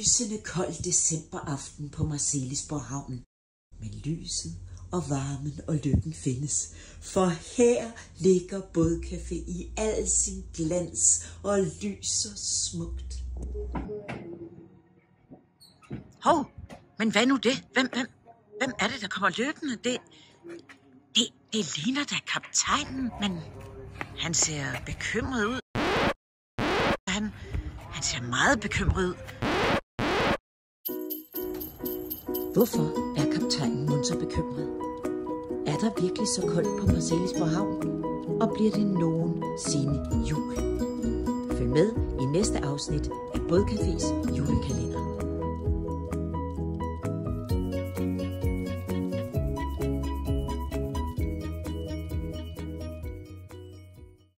lysende kold decemberaften på Marselisborg Havn. Men lyset og varmen og lykken findes, for her ligger Bådcafé i al sin glans og lyser smukt. Hov, men hvad nu det? Hvem er det, der kommer løbende? Det ligner da kaptajnen, men han ser bekymret ud. Han ser meget bekymret ud. Hvorfor er kaptajnen mon så bekymret? Er der virkelig så koldt på Marselisborg Havn? Og bliver det nogensinde jul? Følg med i næste afsnit af Bådcafés julekalender.